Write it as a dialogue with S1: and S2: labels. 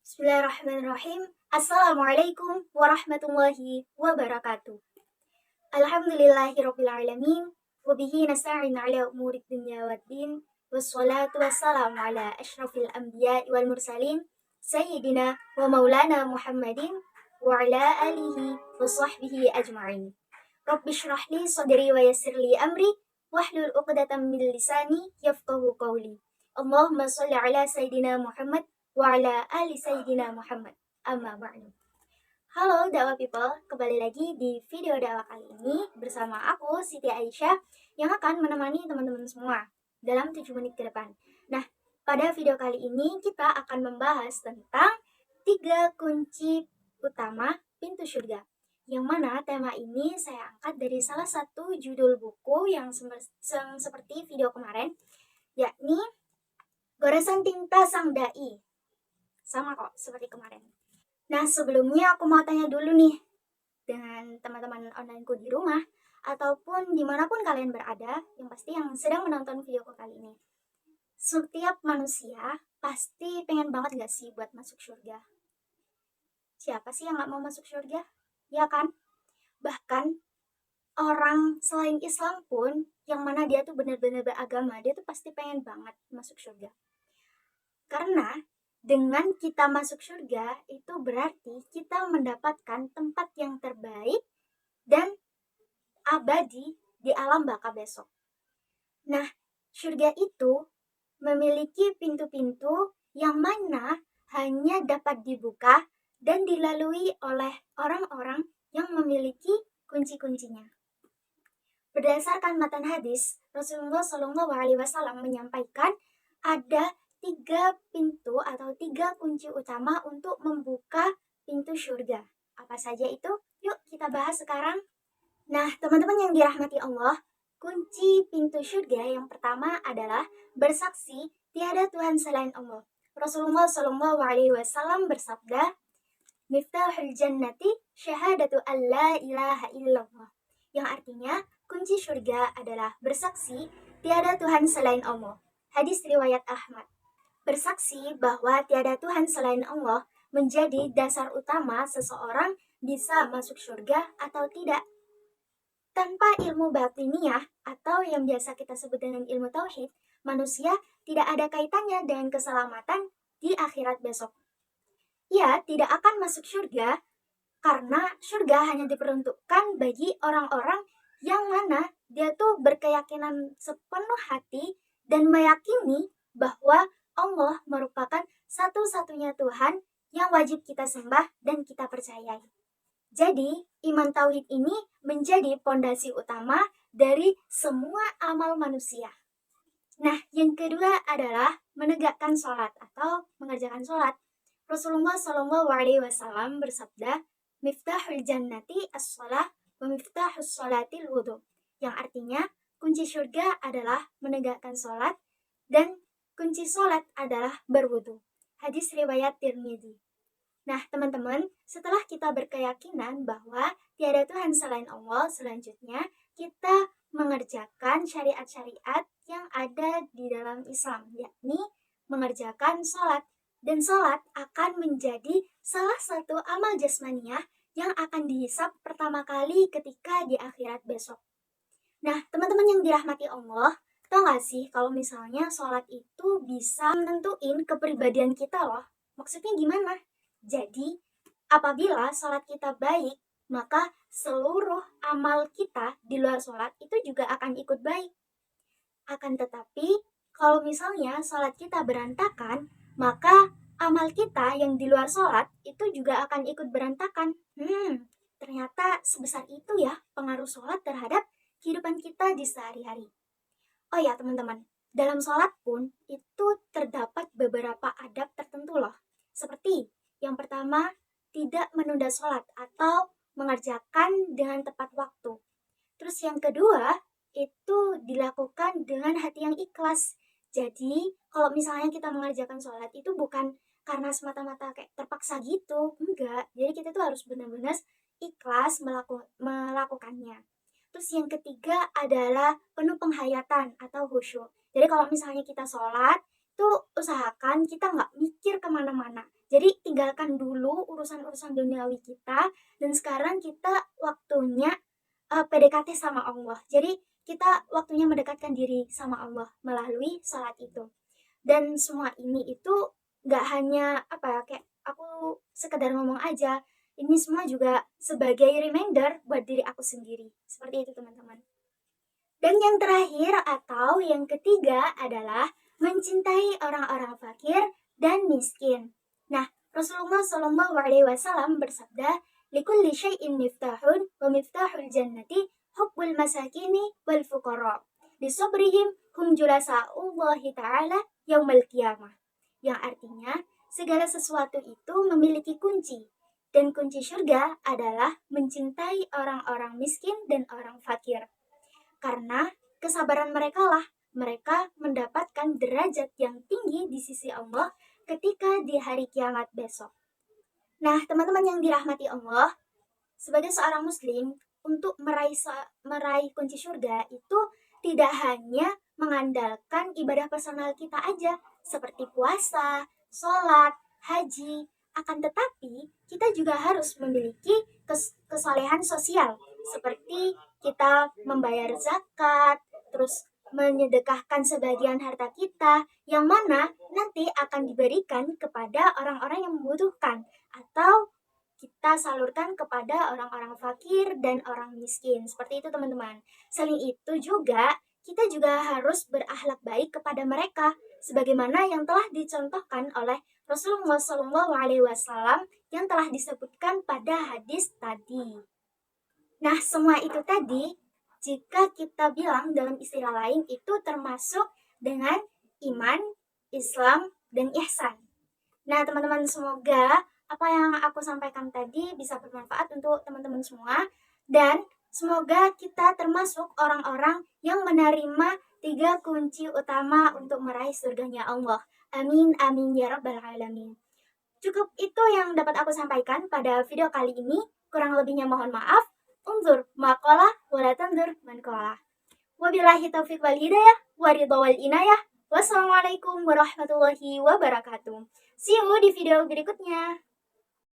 S1: Bismillahirrahmanirrahim. Assalamualaikum warahmatullahi wabarakatuh. Alhamdulillahirrabbilalamin. Wabihi nasta'in ala umurid dunya waddin. Wassalatu wassalamu ala ashrafil anbiya wal mursalin. Sayyidina wa maulana Muhammadin. Wa ala alihi wa sahbihi ajma'in. Rabbi syrah li sadri wa yassir li amri. Wahlul uqdatan min lisani yafqahu qawli. Allahumma salli ala Sayyidina Muhammad wa ala ali Sayyidina Muhammad. Amma ba'du. Halo dakwah people, kembali lagi di video dakwah kali ini bersama aku Siti Aisyah yang akan menemani teman-teman semua dalam 7 menit ke depan. Nah, pada video kali ini kita akan membahas tentang 3 kunci utama pintu surga. Yang mana tema ini saya angkat dari salah satu judul buku yang seperti video kemarin, yakni Goresan Tinta Sang Dai. Sama kok, seperti kemarin. Nah, sebelumnya aku mau tanya dulu nih, dengan teman-teman onlineku di rumah, ataupun dimanapun kalian berada, yang pasti yang sedang menonton videoku kali ini. Setiap manusia pasti pengen banget gak sih buat masuk surga? Siapa sih yang gak mau masuk surga? Ya kan? Bahkan orang selain Islam pun, yang mana dia tuh benar-benar beragama, dia tuh pasti pengen banget masuk surga. Karena dengan kita masuk surga, itu berarti kita mendapatkan tempat yang terbaik dan abadi di alam baka besok. Nah, surga itu memiliki pintu-pintu yang mana hanya dapat dibuka dan dilalui oleh orang-orang yang memiliki kunci-kuncinya. Berdasarkan matan hadis, Rasulullah SAW menyampaikan ada 3 pintu atau 3 kunci utama untuk membuka pintu surga. Apa saja itu? Yuk kita bahas sekarang. Nah, teman-teman yang dirahmati Allah, kunci pintu surga yang pertama adalah bersaksi tiada Tuhan selain Allah. Rasulullah SAW bersabda, "Miftahul jannati syahadatu an la ilaha illallah." Yang artinya, kunci surga adalah bersaksi tiada Tuhan selain Allah. Hadis riwayat Ahmad. Bersaksi bahwa tiada Tuhan selain Allah menjadi dasar utama seseorang bisa masuk surga atau tidak. Tanpa ilmu batiniah atau yang biasa kita sebut dengan ilmu tauhid, manusia tidak ada kaitannya dengan keselamatan di akhirat besok. Ia tidak akan masuk surga karena surga hanya diperuntukkan bagi orang-orang yang mana dia tuh berkeyakinan sepenuh hati dan meyakini bahwa Allah merupakan satu-satunya Tuhan yang wajib kita sembah dan kita percayai. Jadi, iman tauhid ini menjadi pondasi utama dari semua amal manusia. Nah, yang kedua adalah menegakkan sholat atau mengerjakan sholat. Rasulullah SAW bersabda, "Miftahul jannati as-shalah wa miftahus sholatil wudu." Yang artinya, kunci surga adalah menegakkan sholat dan kunci sholat adalah berwudu. Hadis riwayat Tirmidzi. Nah, teman-teman, setelah kita berkeyakinan bahwa tiada Tuhan selain Allah, selanjutnya kita mengerjakan syariat-syariat yang ada di dalam Islam, yakni mengerjakan sholat. Dan sholat akan menjadi salah satu amal jasmaniah yang akan dihisap pertama kali ketika di akhirat besok. Nah, teman-teman yang dirahmati Allah, tau gak sih kalau misalnya sholat itu bisa menentuin kepribadian kita loh? Maksudnya gimana? Jadi, apabila sholat kita baik, maka seluruh amal kita di luar sholat itu juga akan ikut baik. Akan tetapi, kalau misalnya sholat kita berantakan, maka amal kita yang di luar sholat itu juga akan ikut berantakan. Ternyata sebesar itu ya pengaruh sholat terhadap kehidupan kita di sehari-hari. Oh ya teman-teman, dalam sholat pun itu terdapat beberapa adab tertentu loh. Seperti yang pertama, tidak menunda sholat atau mengerjakan dengan tepat waktu. Terus yang kedua, itu dilakukan dengan hati yang ikhlas. Jadi, kalau misalnya kita mengerjakan sholat itu bukan karena semata-mata kayak terpaksa gitu, enggak. Jadi kita tuh harus benar-benar ikhlas melakukannya. Terus yang ketiga adalah penuh penghayatan atau khusyuk. Jadi kalau misalnya kita sholat, itu usahakan kita nggak mikir kemana-mana. Jadi tinggalkan dulu urusan-urusan duniawi kita, dan sekarang kita waktunya PDKT sama Allah. Jadi kita waktunya mendekatkan diri sama Allah melalui salat itu. Dan semua ini itu nggak hanya apa ya, kayak aku sekedar ngomong aja. Ini semua juga sebagai reminder buat diri aku sendiri. Seperti itu teman-teman. Dan yang terakhir atau yang ketiga adalah mencintai orang-orang fakir dan miskin. Nah, Rasulullah Shallallahu Alaihi Wasallam bersabda, "Likulli syai'in miftahun wa miftahul jannati hubbul masakini wal fuqara. Bisabrihim hum julasa'ullahi ta'ala yaumal qiyamah." Yang artinya, segala sesuatu itu memiliki kunci. Dan kunci surga adalah mencintai orang-orang miskin dan orang fakir. Karena kesabaran mereka lah mereka mendapatkan derajat yang tinggi di sisi Allah ketika di hari kiamat besok. Nah, teman-teman yang dirahmati Allah, sebagai seorang muslim, untuk meraih kunci surga itu tidak hanya mengandalkan ibadah personal kita aja, seperti puasa, sholat, haji, akan tetapi kita juga harus memiliki kesolehan sosial, seperti kita membayar zakat, terus menyedekahkan sebagian harta kita, yang mana nanti akan diberikan kepada orang-orang yang membutuhkan, atau kita salurkan kepada orang-orang fakir dan orang miskin. Seperti itu teman-teman. Selain itu juga, kita juga harus berakhlak baik kepada mereka, sebagaimana yang telah dicontohkan oleh Rasulullah SAW yang telah disebutkan pada hadis tadi. Nah, semua itu tadi, jika kita bilang dalam istilah lain, itu termasuk dengan iman, Islam, dan ihsan. Nah, teman-teman, semoga apa yang aku sampaikan tadi bisa bermanfaat untuk teman-teman semua, dan semoga kita termasuk orang-orang yang menerima 3 kunci utama untuk meraih surganya Allah. Amin, amin, ya rabbal alamin. Cukup itu yang dapat aku sampaikan pada video kali ini. Kurang lebihnya mohon maaf. Unzur maqalah wala tanzur man qalah. Wabillahi taufiq wal hidayah, waridha wal inayah. Wassalamualaikum warahmatullahi wabarakatuh. See you di video berikutnya.